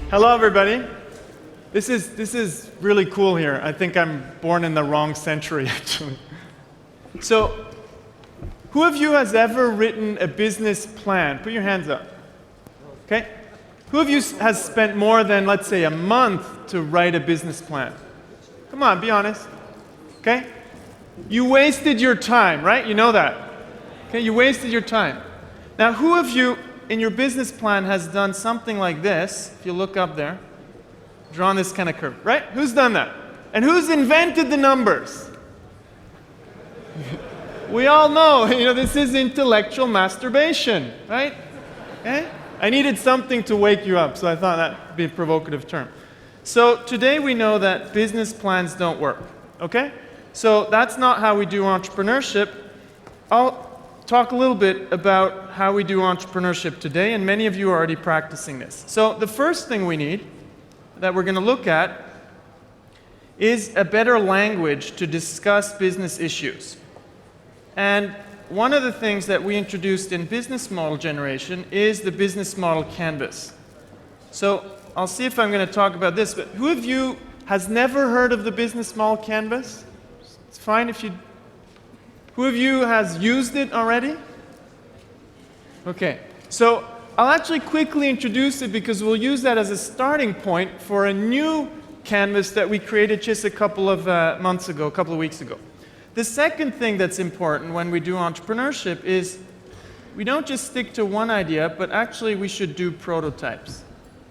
Hello, everybody. This is really cool here. I think I'm born in the wrong century, actually. So, who of you has ever written a business plan? Put your hands up. Okay? Who of you has spent more than, let's say, a month to write a business plan? Come on, be honest. Okay? You wasted your time, right? You know that. Okay, you wasted your time. Now, who of you in your business plan has done something like this? If you look up there, drawn this kind of curve, right? Who's done that? And who's invented the numbers? We all know, this is intellectual masturbation, right? Okay? I needed something to wake you up, so I thought that'd be a provocative term. So today we know that business plans don't work, okay? So that's not how we do entrepreneurship. I'll talk a little bit about how we do entrepreneurship today, and many of you are already practicing this. So the first thing we need that we're going to look at is a better language to discuss business issues. And one of the things that we introduced in business model generation is the business model canvas. So I'll see if I'm going to talk about this, but who of you has never heard of the business model canvas? It's fine if you... Who of you has used it already? Okay, so I'll actually quickly introduce it because we'll use that as a starting point for a new canvas that we created just a couple of months ago, a couple of weeks ago. The second thing that's important when we do entrepreneurship is we don't just stick to one idea, but actually we should do prototypes.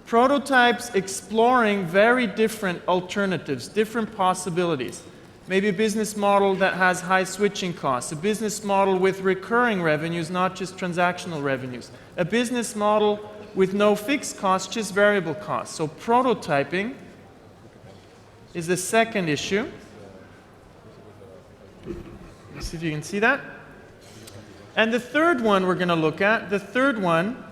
Prototypes exploring very different alternatives, different possibilities. Maybe a business model that has high switching costs, a business model with recurring revenues, not just transactional revenues, a business model with no fixed costs, just variable costs. So prototyping is the second issue. Let's see if you can see that. And the third one we're going to look at, the third one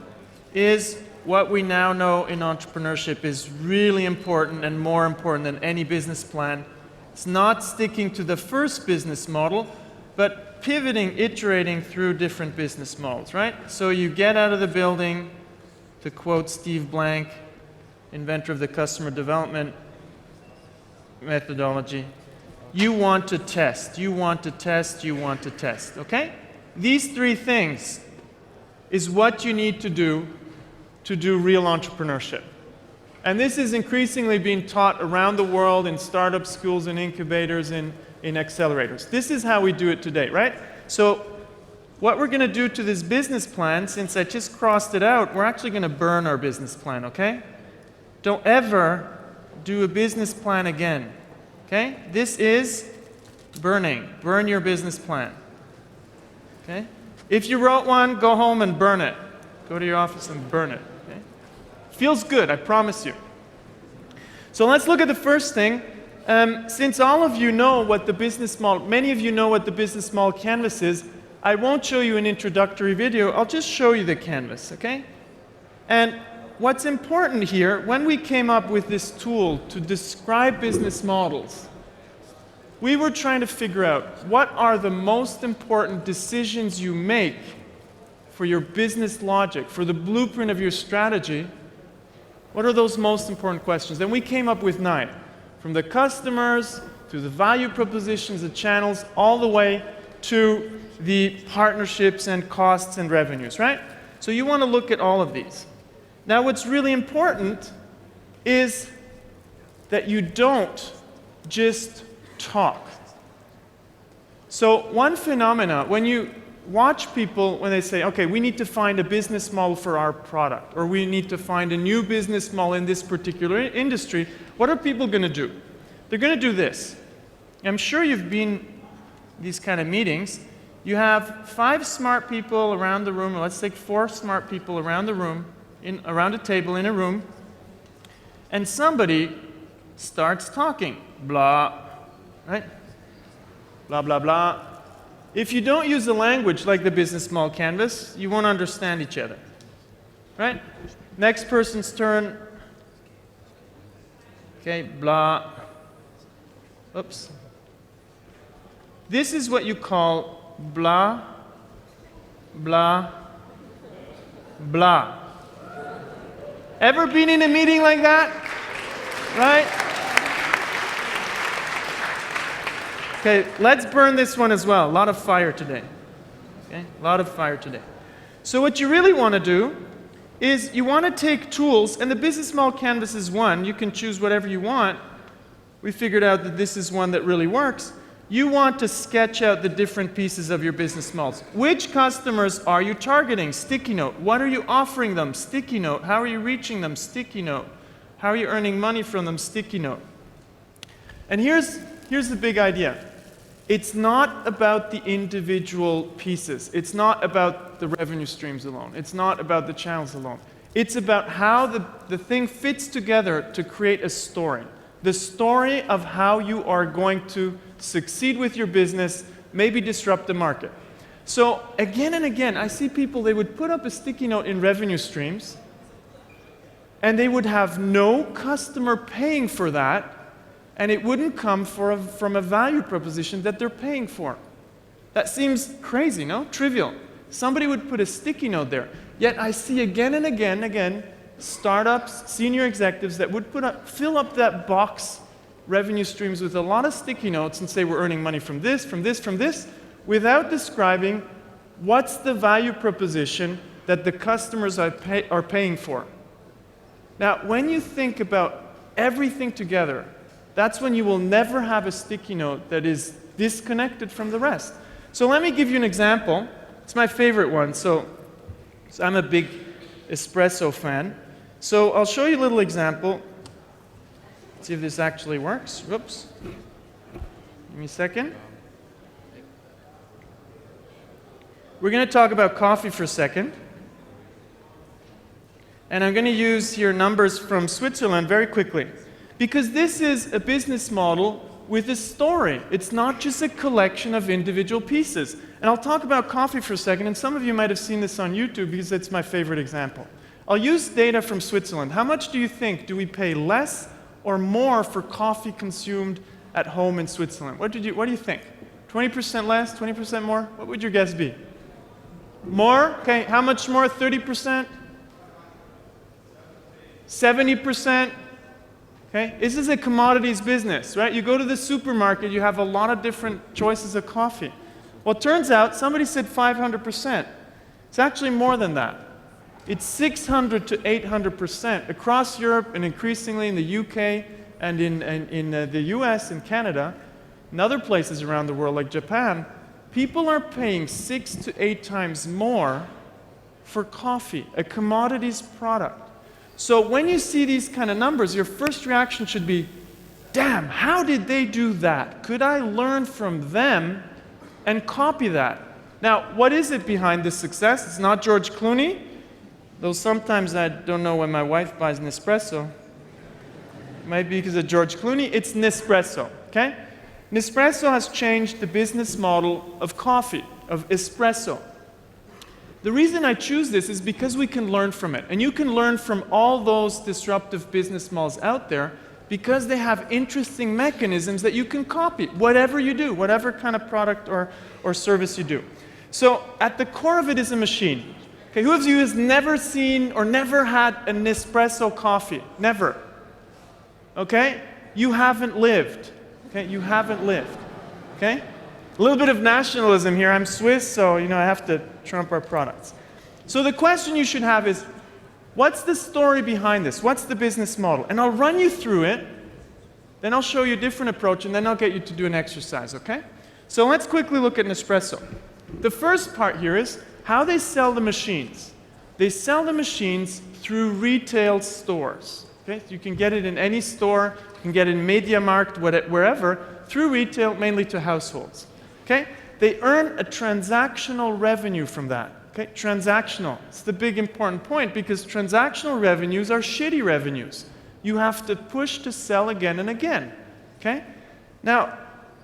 is what we now know in entrepreneurship is really important and more important than any business plan. It's not sticking to the first business model, but pivoting, iterating through different business models, right? So you get out of the building, to quote Steve Blank, inventor of the customer development methodology, you want to test, you want to test, you want to test, okay? These three things is what you need to do real entrepreneurship. And this is increasingly being taught around the world in startup schools and incubators and in accelerators. This is how we do it today, right? So what we're going to do to this business plan, since I just crossed it out, we're actually going to burn our business plan, okay? Don't ever do a business plan again, okay? This is burning. Burn your business plan, okay? If you wrote one, go home and burn it. Go to your office and burn it. Feels good, I promise you. So let's look at the first thing. Since all of you know what the business model, many of you know what the business model canvas is, I won't show you an introductory video, I'll just show you the canvas, okay? And what's important here, when we came up with this tool to describe business models, we were trying to figure out what are the most important decisions you make for your business logic, for the blueprint of your strategy. What are those most important questions? And we came up with 9, from the customers, to the value propositions, the channels, all the way to the partnerships and costs and revenues, right? So you want to look at all of these. Now what's really important is that you don't just talk. So one phenomena, when you watch people when they say, okay, we need to find a business model for our product, or we need to find a new business model in this particular industry, what are people going to do? They're going to do this. I'm sure you've been in these kind of meetings. You have 5 smart people around the room, or let's take 4 smart people around the room, around a table in a room, and somebody starts talking. Blah, right? Blah, blah, blah. If you don't use the language like the business model canvas, you won't understand each other, right? Next person's turn. Okay, blah. Oops. This is what you call blah, blah, blah. Ever been in a meeting like that? Right? Okay, let's burn this one as well. A lot of fire today. Okay, a lot of fire today. So what you really want to do is you want to take tools, and the business model canvas is one. You can choose whatever you want. We figured out that this is one that really works. You want to sketch out the different pieces of your business models. Which customers are you targeting? Sticky note. What are you offering them? Sticky note. How are you reaching them? Sticky note. How are you earning money from them? Sticky note. And here's the big idea. It's not about the individual pieces. It's not about the revenue streams alone. It's not about the channels alone. It's about how the thing fits together to create a story. The story of how you are going to succeed with your business, maybe disrupt the market. So again and again, I see people, they would put up a sticky note in revenue streams, and they would have no customer paying for that, and it wouldn't come from a value proposition that they're paying for. That seems crazy, no? Trivial. Somebody would put a sticky note there. Yet I see again and again, startups, senior executives that would fill up that box revenue streams with a lot of sticky notes and say we're earning money from this, without describing what's the value proposition that the customers are paying for. Now, when you think about everything together, that's when you will never have a sticky note that is disconnected from the rest. So let me give you an example. It's my favorite one. So I'm a big espresso fan. So I'll show you a little example. Let's see if this actually works. Whoops. Give me a second. We're going to talk about coffee for a second. And I'm going to use here numbers from Switzerland very quickly. Because this is a business model with a story. It's not just a collection of individual pieces. And I'll talk about coffee for a second, and some of you might have seen this on YouTube because it's my favorite example. I'll use data from Switzerland. How much do you think do we pay less or more for coffee consumed at home in Switzerland? What do you think? 20% less, 20% more? What would your guess be? More? Okay, how much more? 30%? 70%? Okay? This is a commodities business, right? You go to the supermarket, you have a lot of different choices of coffee. Well, it turns out somebody said 500%. It's actually more than that. It's 600 to 800% across Europe and increasingly in the UK and in the US and Canada and other places around the world like Japan. People are paying 6 to 8 times more for coffee, a commodities product. So when you see these kind of numbers, your first reaction should be, damn, how did they do that? Could I learn from them and copy that? Now, what is it behind this success? It's not George Clooney, though sometimes I don't know when my wife buys Nespresso. It might be because of George Clooney. It's Nespresso, okay? Nespresso has changed the business model of coffee, of espresso. The reason I choose this is because we can learn from it. And you can learn from all those disruptive business models out there because they have interesting mechanisms that you can copy, whatever you do, whatever kind of product or service you do. So at the core of it is a machine. Okay, who of you has never seen or never had a Nespresso coffee? Never. Okay? You haven't lived. Okay? You haven't lived. Okay? A little bit of nationalism here. I'm Swiss, so I have to trump our products. So the question you should have is, what's the story behind this? What's the business model? And I'll run you through it, then I'll show you a different approach, and then I'll get you to do an exercise, okay? So let's quickly look at Nespresso. The first part here is how they sell the machines. They sell the machines through retail stores. Okay? So you can get it in any store, you can get it in MediaMarkt, wherever, through retail, mainly to households. Okay? They earn a transactional revenue from that. Okay? Transactional. It's the big important point because transactional revenues are shitty revenues. You have to push to sell again and again. Okay? Now,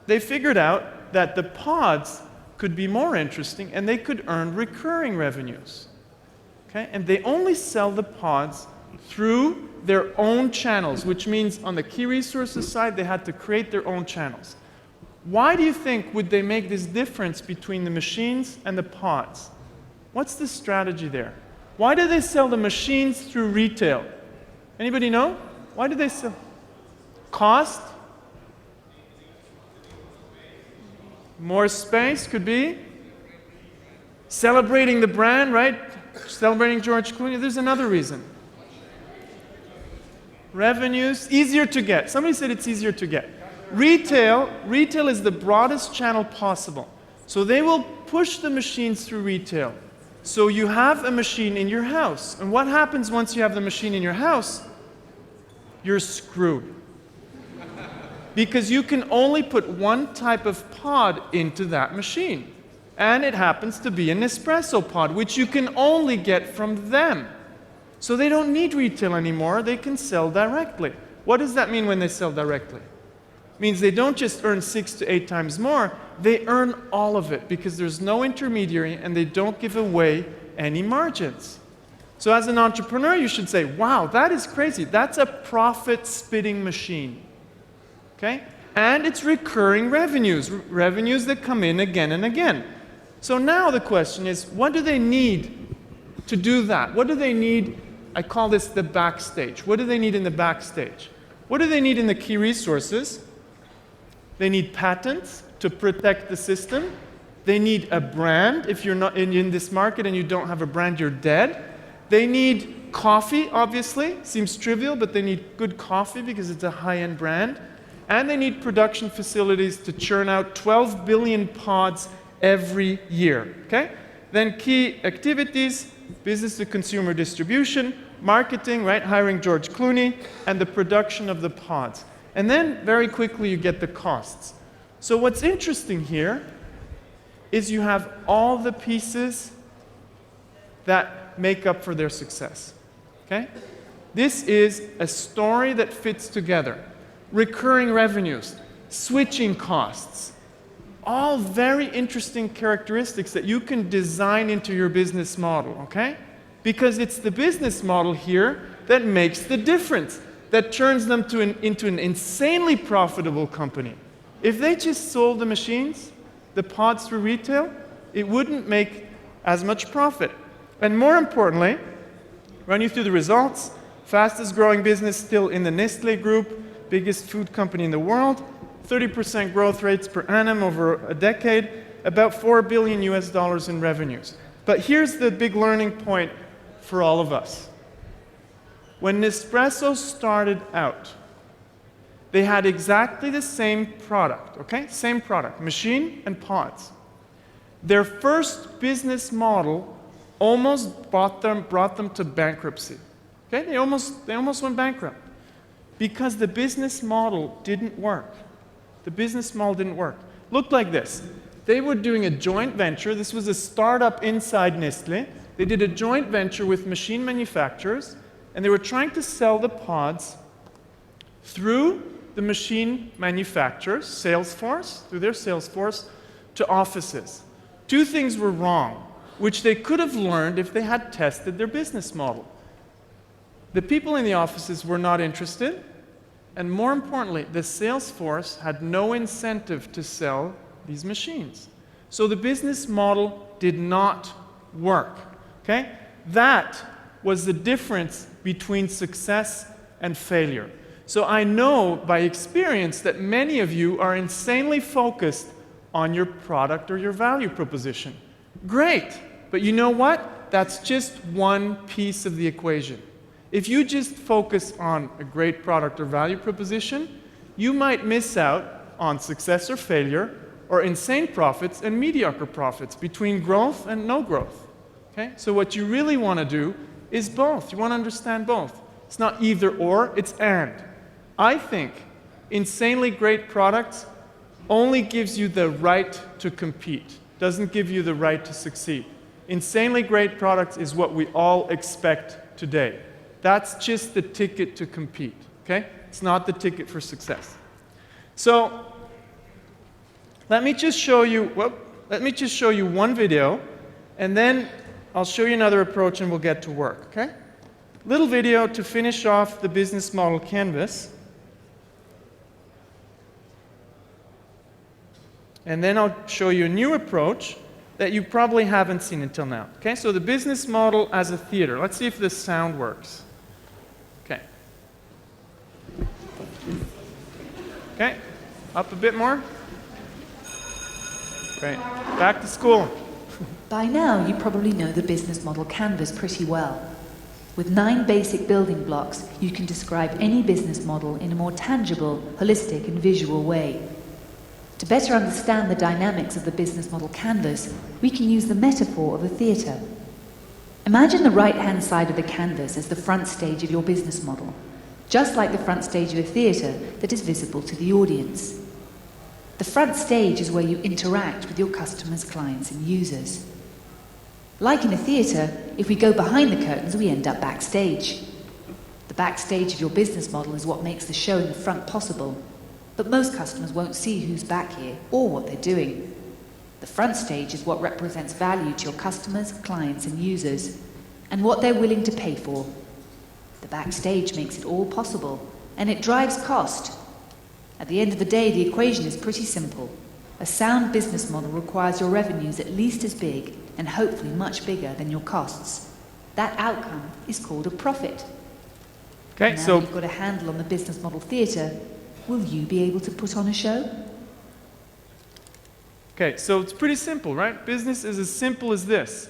they figured out that the pods could be more interesting and they could earn recurring revenues. Okay? And they only sell the pods through their own channels, which means on the key resources side, they had to create their own channels. Why do you think would they make this difference between the machines and the pods? What's the strategy there? Why do they sell the machines through retail? Anybody know? Why do they sell? Cost? More space could be. Celebrating the brand, right? Celebrating George Clooney. There's another reason. Revenues, easier to get. Somebody said it's easier to get. Retail is the broadest channel possible. So they will push the machines through retail. So you have a machine in your house. And what happens once you have the machine in your house? You're screwed. Because you can only put one type of pod into that machine. And it happens to be an espresso pod, which you can only get from them. So they don't need retail anymore, they can sell directly. What does that mean when they sell directly? It means they don't just earn 6 to 8 times more, they earn all of it because there's no intermediary and they don't give away any margins. So as an entrepreneur, you should say, wow, that is crazy. That's a profit-spitting machine. Okay? And it's recurring revenues, revenues that come in again and again. So now the question is, what do they need to do that? What do they need? I call this the backstage. What do they need in the backstage? What do they need in the key resources? They need patents to protect the system. They need a brand. If you're not in this market and you don't have a brand, you're dead. They need coffee, obviously. Seems trivial, but they need good coffee because it's a high-end brand. And they need production facilities to churn out 12 billion pods every year. Okay? Then key activities, business to consumer distribution, marketing, right, hiring George Clooney, and the production of the pods. And then very quickly you get the costs. So what's interesting here is you have all the pieces that make up for their success. Okay? This is a story that fits together. Recurring revenues, switching costs, all very interesting characteristics that you can design into your business model, okay? Because it's the business model here that makes the difference, that turns them into an insanely profitable company. If they just sold the machines, the pods through retail, it wouldn't make as much profit. And more importantly, run you through the results, fastest growing business still in the Nestle group, biggest food company in the world, 30% growth rates per annum over a decade, about $4 billion US in revenues. But here's the big learning point for all of us. When Nespresso started out, they had exactly the same product, okay? Same product, machine and pods. Their first business model almost brought them to bankruptcy. Okay? They almost went bankrupt because the business model didn't work. The business model didn't work. Looked like this. They were doing a joint venture. This was a startup inside Nestle. They did a joint venture with machine manufacturers, and they were trying to sell the pods through the machine manufacturers, sales force, through their sales force, to offices. Two things were wrong, which they could have learned if they had tested their business model. The people in the offices were not interested, and more importantly, the sales force had no incentive to sell these machines. So the business model did not work. Okay? That was the difference between success and failure. So I know by experience that many of you are insanely focused on your product or your value proposition. Great, but you know what? That's just one piece of the equation. If you just focus on a great product or value proposition, you might miss out on success or failure, or insane profits and mediocre profits, between growth and no growth. Okay? So what you really want to do is both. You want to understand both. It's not either or, it's and. I think insanely great products only gives you the right to compete, doesn't give you the right to succeed. Insanely great products is what we all expect today. That's just the ticket to compete, okay? It's not the ticket for success. So let me just show you one video, and then I'll show you another approach and we'll get to work, okay? Little video to finish off the business model canvas. And then I'll show you a new approach that you probably haven't seen until now. Okay, so the business model as a theater. Let's see if this sound works. Okay, Okay, up a bit more. Great, back to school. By now, you probably know the business model canvas pretty well. With 9 basic building blocks, you can describe any business model in a more tangible, holistic, and visual way. To better understand the dynamics of the business model canvas, we can use the metaphor of a theatre. Imagine the right-hand side of the canvas as the front stage of your business model, just like the front stage of a theatre that is visible to the audience. The front stage is where you interact with your customers, clients, and users. Like in a theatre, if we go behind the curtains, we end up backstage. The backstage of your business model is what makes the show in the front possible, but most customers won't see who's back here or what they're doing. The front stage is what represents value to your customers, clients, and users, and what they're willing to pay for. The backstage makes it all possible, and it drives cost. At the end of the day, the equation is pretty simple. A sound business model requires your revenues at least as big, and hopefully much bigger, than your costs. That outcome is called a profit. Okay, now so you've got a handle on the business model theatre, will you be able to put on a show? okay, so it's pretty simple, right? Business is as simple as this.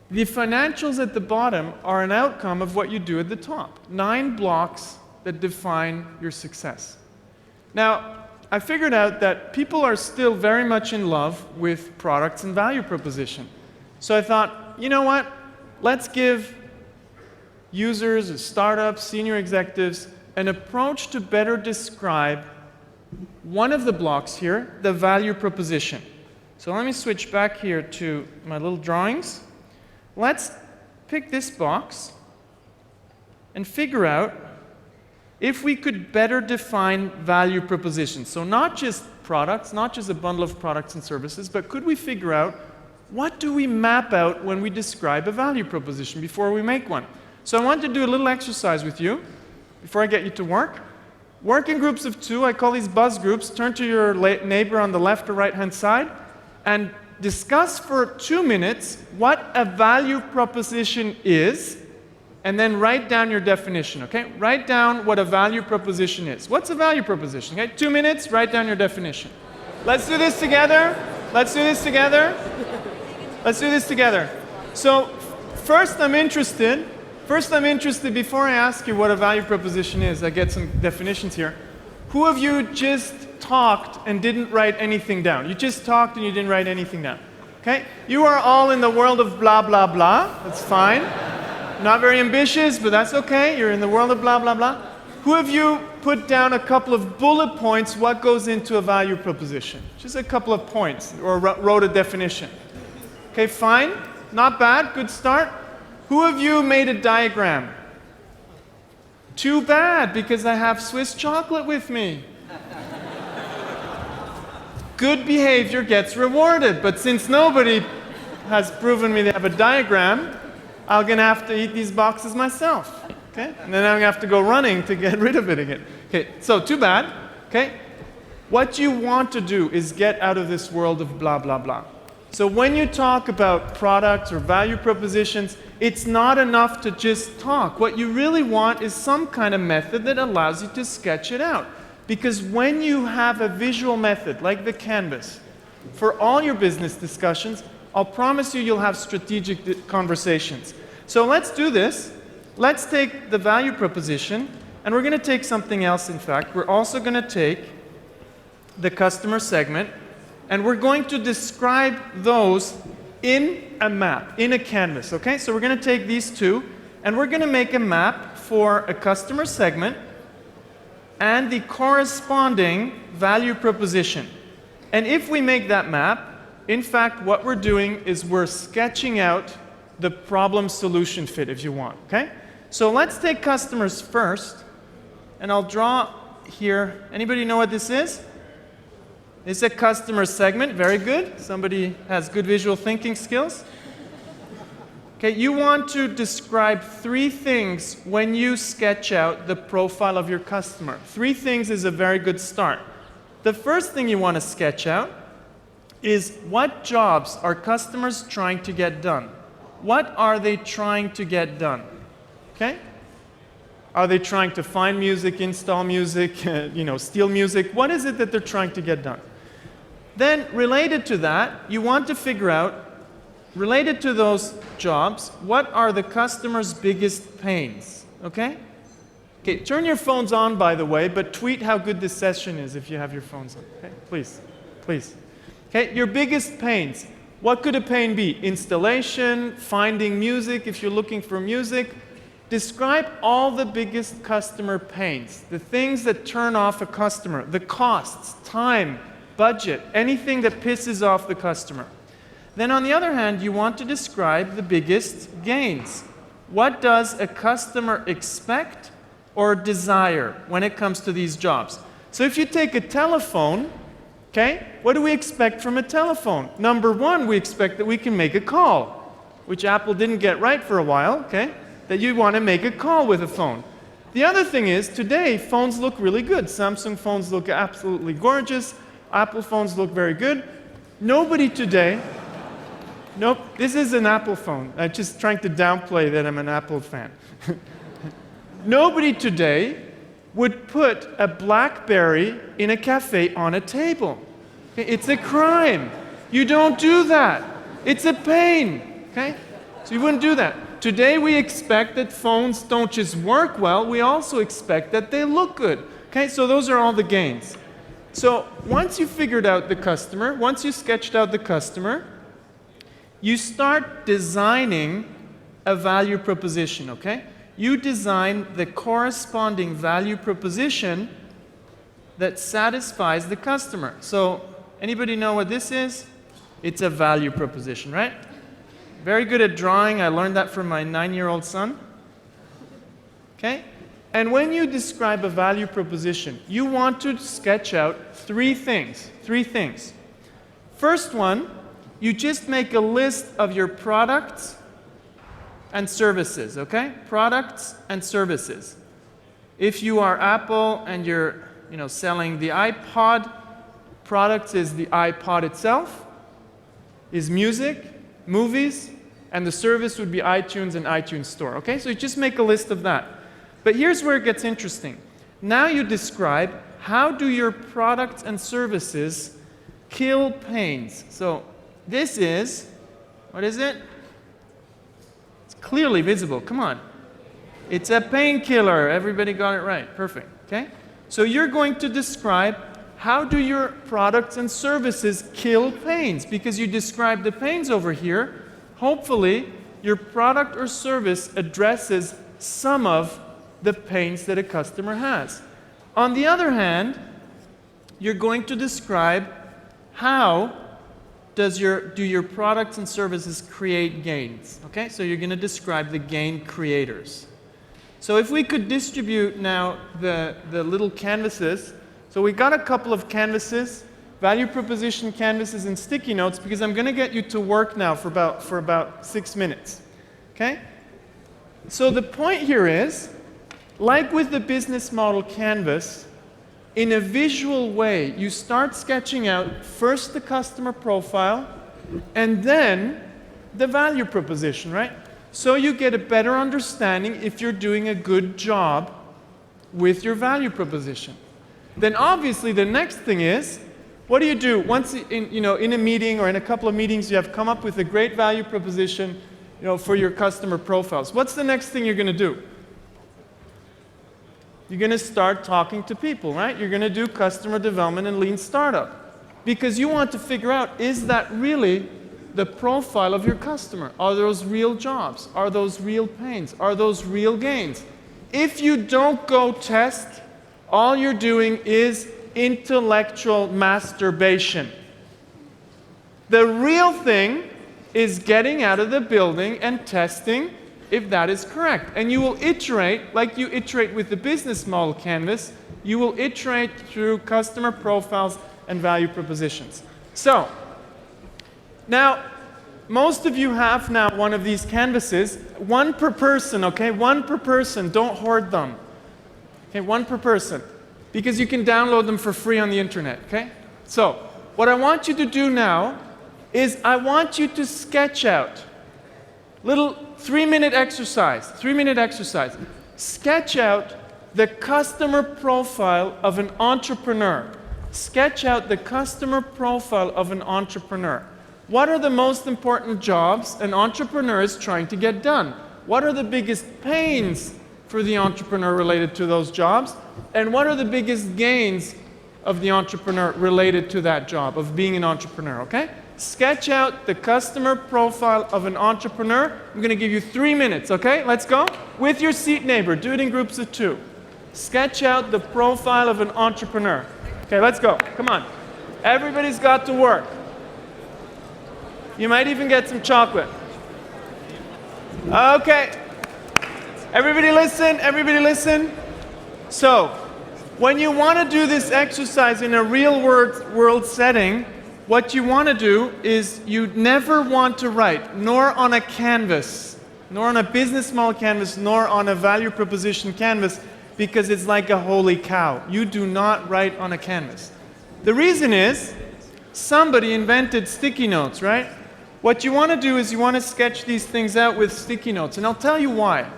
The financials at the bottom are an outcome of what you do at the top. 9 blocks that define your success. Now, I figured out that people are still very much in love with products and value proposition. So I thought, you know what? Let's give users, startups, senior executives an approach to better describe one of the blocks here, the value proposition. So let me switch back here to my little drawings. Let's pick this box and figure out if we could better define value propositions. So not just products, not just a bundle of products and services, but could we figure out what do we map out when we describe a value proposition before we make one? So I want to do a little exercise with you before I get you to work. Work in groups of 2. I call these buzz groups. Turn to your neighbor on the left or right-hand side and discuss for 2 minutes what a value proposition is, and then write down your definition, okay? Write down what a value proposition is. What's a value proposition, okay? 2 minutes, write down your definition. Let's do this together. Let's do this together. Let's do this together. So first I'm interested, before I ask you what a value proposition is, I get some definitions here. Who of you just talked and didn't write anything down? You just talked and you didn't write anything down, okay? You are all in the world of blah, blah, blah. That's fine. Not very ambitious, but that's okay. You're in the world of blah, blah, blah. Who of you put down a couple of bullet points what goes into a value proposition? Just a couple of points, or wrote a definition. Okay, fine. Not bad. Good start. Who of you made a diagram? Too bad, because I have Swiss chocolate with me. Good behavior gets rewarded, but since nobody has proven me they have a diagram, I'm going to have to eat these boxes myself, okay? And then I'm going to have to go running to get rid of it again. Okay, so too bad, okay? What you want to do is get out of this world of blah, blah, blah. So when you talk about products or value propositions, it's not enough to just talk. What you really want is some kind of method that allows you to sketch it out. Because when you have a visual method, like the canvas, for all your business discussions, I'll promise you you'll have strategic conversations. So let's do this. Let's take the value proposition, and we're going to take something else, in fact. We're also going to take the customer segment, and we're going to describe those in a map, in a canvas, okay? So we're going to take these 2, and we're going to make a map for a customer segment and the corresponding value proposition. And if we make that map, in fact, what we're doing is we're sketching out the problem-solution fit, if you want, okay? So let's take customers first, and I'll draw here. Anybody know what this is? It's a customer segment. Very good. Somebody has good visual thinking skills. Okay, you want to describe 3 things when you sketch out the profile of your customer. 3 things is a very good start. The first thing you want to sketch out is what jobs are customers trying to get done? What are they trying to get done? Okay? Are they trying to find music, install music, steal music? What is it that they're trying to get done? Then, related to that, you want to figure out, related to those jobs, what are the customer's biggest pains? Okay? Okay, turn your phones on, by the way, but tweet how good this session is if you have your phones on. Okay, please, please. Okay, your biggest pains. What could a pain be? Installation, finding music if you're looking for music. Describe all the biggest customer pains, the things that turn off a customer, the costs, time, budget, anything that pisses off the customer. Then on the other hand, you want to describe the biggest gains. What does a customer expect or desire when it comes to these jobs? So if you take a telephone, okay, what do we expect from a telephone? Number one, we expect that we can make a call, which Apple didn't get right for a while, okay? That you want to make a call with a phone. The other thing is, today, phones look really good. Samsung phones look absolutely gorgeous. Apple phones look very good. Nobody today, nope, this is an Apple phone. I'm just trying to downplay that I'm an Apple fan. Nobody today would put a BlackBerry in a cafe on a table. Okay? It's a crime. You don't do that. It's a pain. Okay? So you wouldn't do that. Today we expect that phones don't just work well, we also expect that they look good. Okay? So those are all the gains. So once you figured out the customer, once you sketched out the customer, you start designing a value proposition, okay? You design the corresponding value proposition that satisfies the customer. So, anybody know what this is? It's a value proposition, right? Very good at drawing. I learned that from my 9-year-old son. Okay? And when you describe a value proposition, you want to sketch out three things. First one, you just make a list of your products and services, okay? Products and services. If you are Apple and you're, selling the iPod, products is the iPod itself, is music, movies, and the service would be iTunes and iTunes Store, okay? So you just make a list of that. But here's where it gets interesting. Now you describe how do your products and services kill pains. So this is, what is it? Clearly visible. Come on. It's a painkiller. Everybody got it right. Perfect. Okay? So you're going to describe how do your products and services kill pains, because you describe the pains over here. Hopefully, your product or service addresses some of the pains that a customer has. On the other hand, you're going to describe how do your products and services create gains? Okay, so you're going to describe the gain creators. So if we could distribute now the little canvases. So we got a couple of canvases, value proposition canvases and sticky notes, because I'm going to get you to work now for about 6 minutes. Okay? So the point here is, like with the business model canvas, in a visual way, you start sketching out first the customer profile and then the value proposition, right? So you get a better understanding if you're doing a good job with your value proposition. Then obviously the next thing is, what do you do once in a meeting or in a couple of meetings you have come up with a great value proposition, for your customer profiles? What's the next thing you're going to do? You're going to start talking to people, right? You're going to do customer development and lean startup. Because you want to figure out, is that really the profile of your customer? Are those real jobs? Are those real pains? Are those real gains? If you don't go test, all you're doing is intellectual masturbation. The real thing is getting out of the building and testing if that is correct. And you will iterate, like you iterate with the business model canvas, you will iterate through customer profiles and value propositions. So, now, most of you have now one of these canvases, one per person, okay? One per person, don't hoard them. Okay, one per person. Because you can download them for free on the internet, okay? So, what I want you to do now is I want you to sketch out little 3-minute exercise. sketch out the customer profile of an entrepreneur. Sketch out the customer profile of an entrepreneur. What are the most important jobs an entrepreneur is trying to get done? What are the biggest pains for the entrepreneur related to those jobs? And what are the biggest gains of the entrepreneur related to that job, of being an entrepreneur, okay? Sketch out the customer profile of an entrepreneur. I'm going to give you 3 minutes, okay? Let's go. With your seat neighbor. Do it in groups of 2. Sketch out the profile of an entrepreneur. Okay, let's go. Come on. Everybody's got to work. You might even get some chocolate. Okay. Everybody listen. Everybody listen. So, when you want to do this exercise in a real world setting, what you want to do is you never want to write, nor on a canvas, nor on a business model canvas, nor on a value proposition canvas, because it's like a holy cow. You do not write on a canvas. The reason is, somebody invented sticky notes, right? What you want to do is you want to sketch these things out with sticky notes, and I'll tell you why.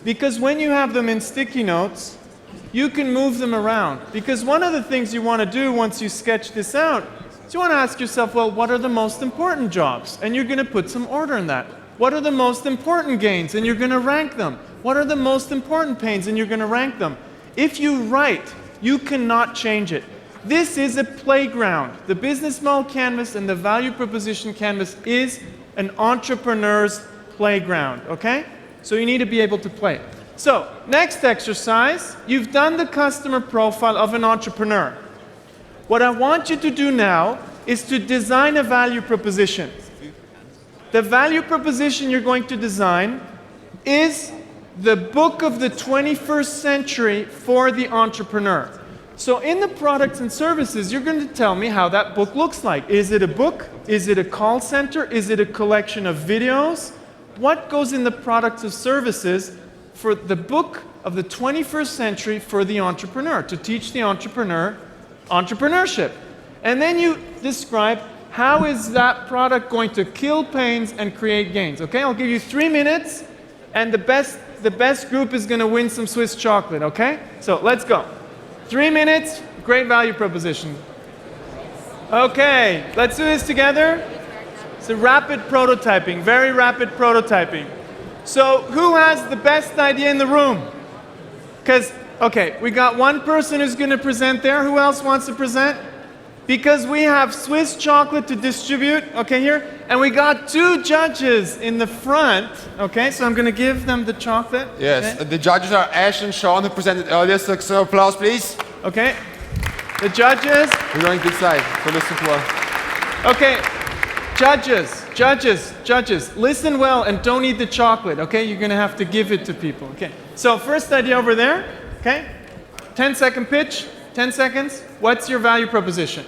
Because when you have them in sticky notes, you can move them around. Because one of the things you want to do once you sketch this out is you want to ask yourself, well, what are the most important jobs? And you're going to put some order in that. What are the most important gains? And you're going to rank them. What are the most important pains? And you're going to rank them. If you write, you cannot change it. This is a playground. The business model canvas and the value proposition canvas is an entrepreneur's playground, okay? So you need to be able to play. So, next exercise, you've done the customer profile of an entrepreneur. What I want you to do now is to design a value proposition. The value proposition you're going to design is the book of the 21st century for the entrepreneur. So in the products and services, you're going to tell me how that book looks like. Is it a book? Is it a call center? Is it a collection of videos? What goes in the products and services for the book of the 21st century for the entrepreneur, to teach the entrepreneur entrepreneurship? And then you describe how is that product going to kill pains and create gains. Okay, I'll give you 3 minutes, and the best group is going to win some Swiss chocolate, okay? So let's go. 3 minutes, great value proposition. Okay, let's do this together. It's a rapid prototyping, very rapid prototyping. So who has the best idea in the room? Because, okay, we got one person who's going to present there. Who else wants to present? Because we have Swiss chocolate to distribute, okay, here. And we got 2 judges in the front, okay, so I'm going to give them the chocolate. Yes, okay. The judges are Ash and Sean, who presented earlier, so some applause, please. Okay, the judges. We're going this side, so listen to us. Okay, judges, listen well and don't eat the chocolate, okay? You're going to have to give it to people, okay? So first idea over there, okay? 10-second pitch, 10 seconds. What's your value proposition?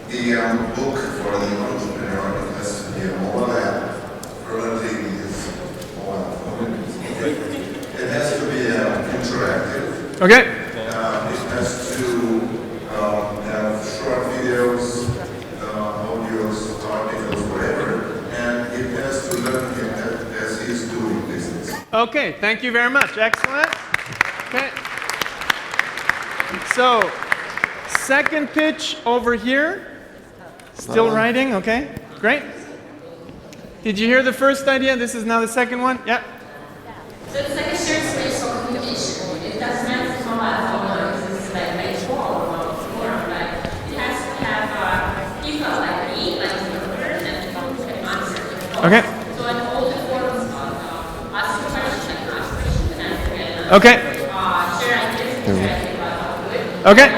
The book for the entrepreneur has to be a mobile app, relatively mobile. It has to be interactive. Okay. It has to have short videos, audios, articles, whatever, and it has to learn him as he's doing business. Okay, thank you very much. Excellent. Okay. So, second pitch over here. Still writing, okay? Great. Did you hear the first idea? This is now the second one? Yeah. So it's like a shared space for communication. It doesn't have to mobile phone, it's like by phone or forum, but it has to have people like me, like the and who can answer. Okay. So in all the forums, ask questions, like ask questions and answer. Okay. Share ideas, share about how to do it. Okay.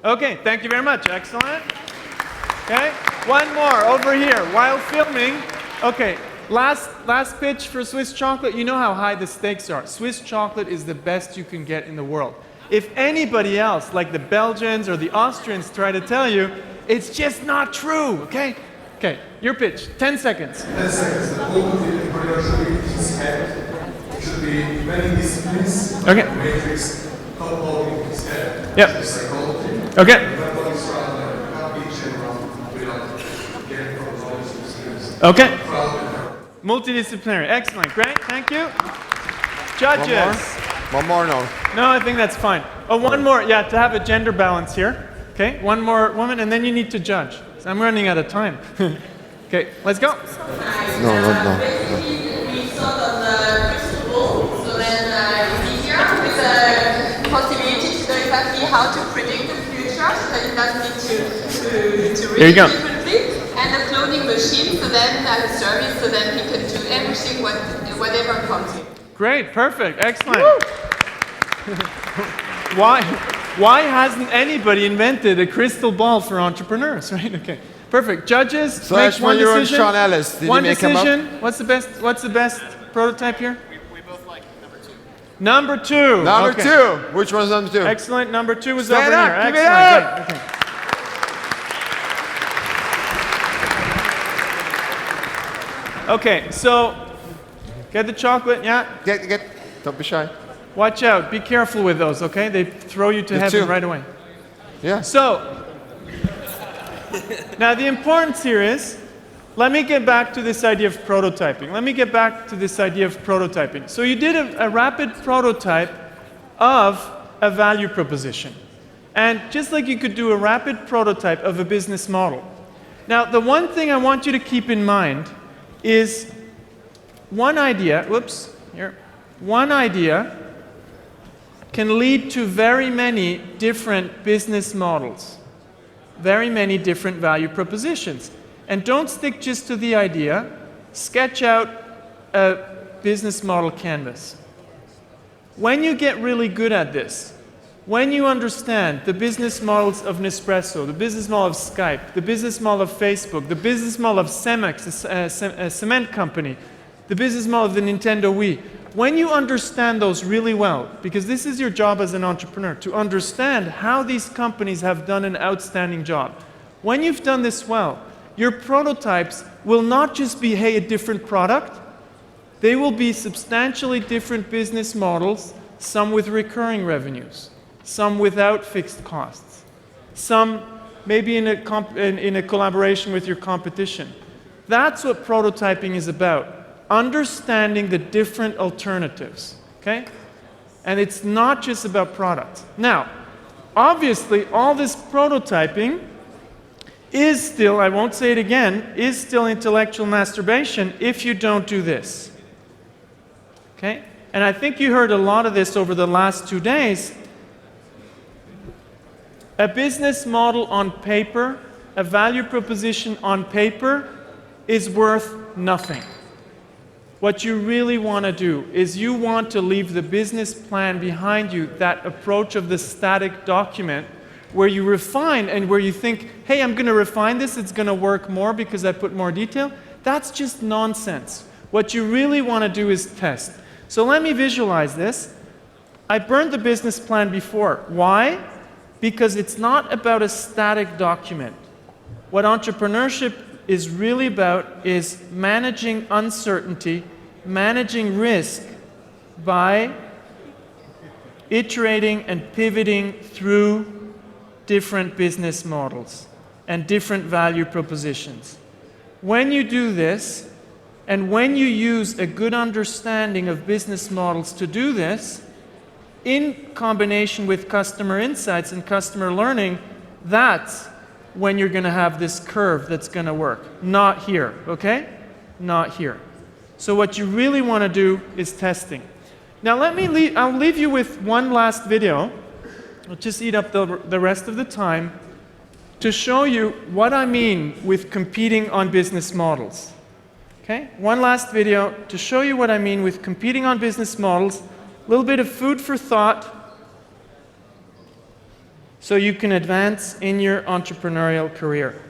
Okay, thank you very much. Excellent. Okay, one more over here while filming. Okay, last pitch for Swiss chocolate. You know how high the stakes are. Swiss chocolate is the best you can get in the world. If anybody else, like the Belgians or the Austrians, try to tell you, it's just not true, okay? Okay, your pitch, 10 seconds. 10 seconds. The book of the entrepreneur should be his head. It should be many disciplines. Okay. Matrix, top holding his head. Yep. Psychology. Okay. Okay. Multidisciplinary. Excellent. Great. Thank you. Judges. One more, no. No, I think that's fine. Oh, one more. Yeah, to have a gender balance here. Okay, one more woman, and then you need to judge. So I'm running out of time. Okay, let's go. No. We thought of the crystal ball, so then it's easier with the possibility to know exactly how to predict the future, so that it doesn't need to There you read go. differently. And the cloning machine, so then as a service, so then he can do everything, whatever comes in. Great, perfect, excellent. Why hasn't anybody invented a crystal ball for entrepreneurs, right? Okay, perfect. Judges, Slash make one when you're on decision. Sean Ellis, did One you make him up? decision. What's the best prototype here? We both like number two. Number Okay. 2. Which one's number 2? Excellent. Number 2 was Stand over up, here. give it Excellent. up. Great. Okay, so get the chocolate, yeah? Get. Don't be shy. Watch out, be careful with those, okay? They throw you to heaven 2. right away. Yeah. So, now the importance here is, let me get back to this idea of prototyping. So you did a rapid prototype of a value proposition. And just like you could do a rapid prototype of a business model. Now, the one thing I want you to keep in mind is one idea can lead to very many different business models, very many different value propositions. And don't stick just to the idea, sketch out a business model canvas. When you get really good at this, when you understand the business models of Nespresso, the business model of Skype, the business model of Facebook, the business model of Cemex, a cement company, the business model of the Nintendo Wii, when you understand those really well, because this is your job as an entrepreneur, to understand how these companies have done an outstanding job. When you've done this well, your prototypes will not just be, hey, a different product, they will be substantially different business models, some with recurring revenues, some without fixed costs, some maybe in a collaboration with your competition. That's what prototyping is about, understanding the different alternatives, okay? And it's not just about products. Now, obviously, all this prototyping is still, I won't say it again, is still intellectual masturbation if you don't do this, okay? And I think you heard a lot of this over the last 2 days. A business model on paper, a value proposition on paper, is worth nothing. What you really want to do is you want to leave the business plan behind you, that approach of the static document, where you refine and where you think, hey, I'm going to refine this, it's going to work more because I put more detail. That's just nonsense. What you really want to do is test. So let me visualize this. I burned the business plan before. Why? Because it's not about a static document. What entrepreneurship is really about is managing uncertainty, managing risk by iterating and pivoting through different business models and different value propositions. When you do this, and when you use a good understanding of business models to do this, in combination with customer insights and customer learning, that's when you're going to have this curve that's going to work. Not here, okay? Not here. So what you really want to do is testing. Now I'll leave you with one last video. I'll just eat up the rest of the time to show you what I mean with competing on business models. Okay? One last video to show you what I mean with competing on business models. A little bit of food for thought so you can advance in your entrepreneurial career.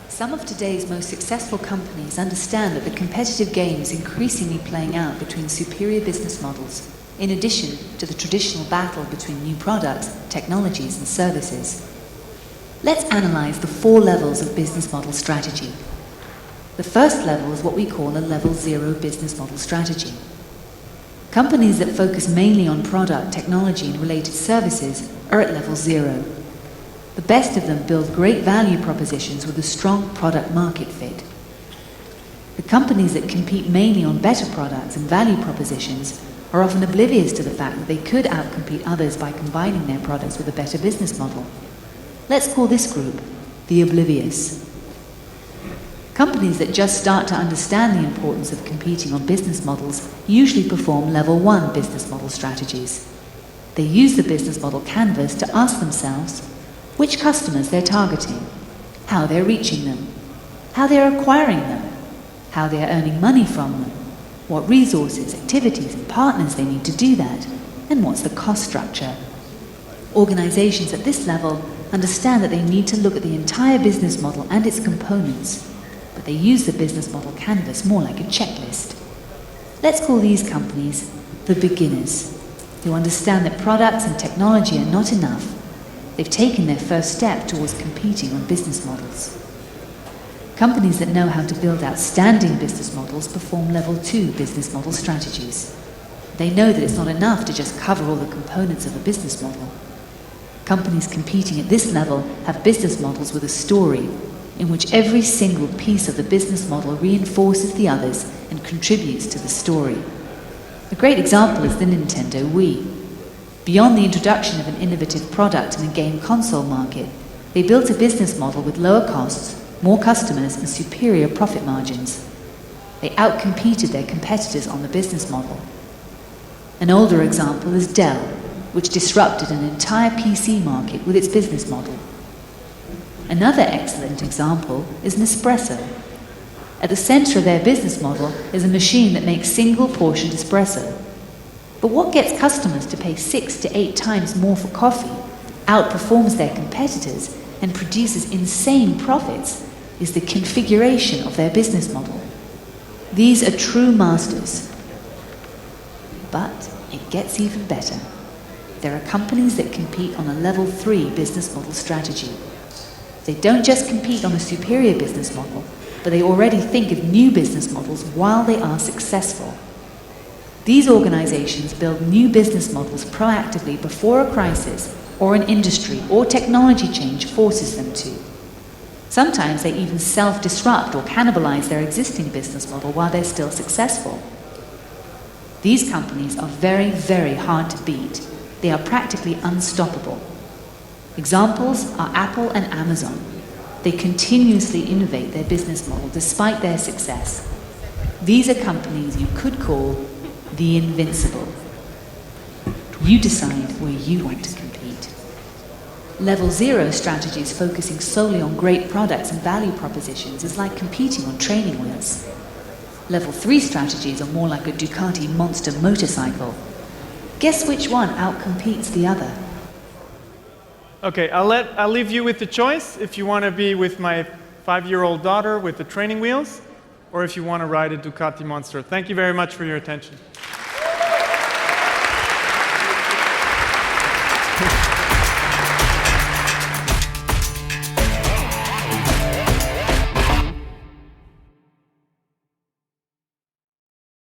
Some of today's most successful companies understand that the competitive game is increasingly playing out between superior business models, in addition to the traditional battle between new products, technologies, and services. Let's analyze the 4 levels of business model strategy. The first level is what we call a level 0 business model strategy. Companies that focus mainly on product, technology, and related services are at level 0. The best of them build great value propositions with a strong product market fit. The companies that compete mainly on better products and value propositions are often oblivious to the fact that they could outcompete others by combining their products with a better business model. Let's call this group the oblivious. Companies that just start to understand the importance of competing on business models usually perform level 1 business model strategies. They use the business model canvas to ask themselves which customers they're targeting, how they're reaching them, how they're acquiring them, how they're earning money from them, what resources, activities, and partners they need to do that, and what's the cost structure. Organizations at this level understand that they need to look at the entire business model and its components, but they use the business model canvas more like a checklist. Let's call these companies the beginners, who understand that products and technology are not enough. They've taken their first step towards competing on business models. Companies that know how to build outstanding business models perform level 2 business model strategies. They know that it's not enough to just cover all the components of a business model. Companies competing at this level have business models with a story in which every single piece of the business model reinforces the others and contributes to the story. A great example is the Nintendo Wii. Beyond the introduction of an innovative product in the game console market, they built a business model with lower costs, more customers, and superior profit margins. They outcompeted their competitors on the business model. An older example is Dell, which disrupted an entire PC market with its business model. Another excellent example is Nespresso. At the center of their business model is a machine that makes single-portioned espresso. But what gets customers to pay 6 to 8 times more for coffee, outperforms their competitors, and produces insane profits is the configuration of their business model. These are true masters. But it gets even better. There are companies that compete on a level 3 business model strategy. They don't just compete on a superior business model, but they already think of new business models while they are successful. These organizations build new business models proactively before a crisis or an industry or technology change forces them to. Sometimes they even self-disrupt or cannibalize their existing business model while they're still successful. These companies are very, very hard to beat. They are practically unstoppable. Examples are Apple and Amazon. They continuously innovate their business model despite their success. These are companies you could call the invincible. You decide where you want to compete. Level 0 strategies focusing solely on great products and value propositions is like competing on training wheels. Level 3 strategies are more like a Ducati monster motorcycle. Guess which one outcompetes the other? Okay, I'll leave you with the choice if you want to be with my 5-year-old daughter with the training wheels, or if you want to ride a Ducati Monster. Thank you very much for your attention.